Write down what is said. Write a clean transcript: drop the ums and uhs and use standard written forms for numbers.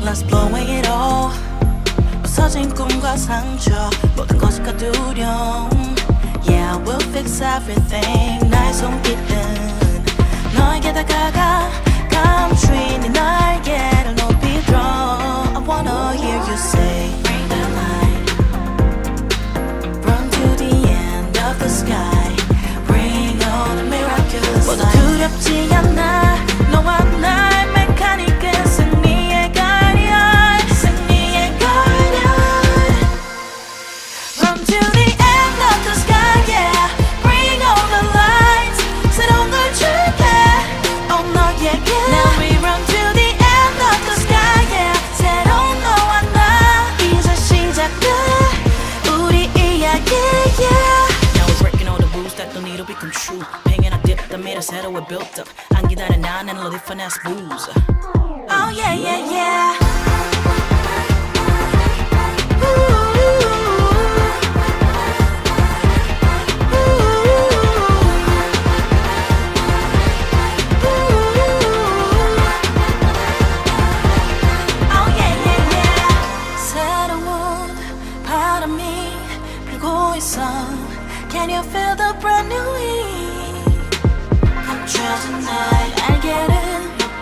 let's blow away it all. 부서진 꿈과 상처 모든 것이 두려움. Yeah, we'll fix everything. 나의 손길은 너에게 다가가 감추인 네 날개를 높이 들어. I wanna hear you say bring the light. Run to the end of the sky. Bring all the miraculous light. 모두 두렵지 않아. 너와 나의 메카닉은 승리의 guardian. 승리의 guardian. Run to the end of the sky, yeah. Bring all the lights. 새로운 걸 줄게. Oh 너에게. Now we run to the end of the sky, yeah. 새로운 너와 나 이제 시작돼. 우리 이야기, yeah. Now we're breaking all the rules that don't need to become true. Hanging I dip the mirror, 새로워 built up. 안 기다려 나는 loaded finesse booze. Oh yeah, yeah, yeah. Can you feel the brand new heat? Come true tonight, I get it.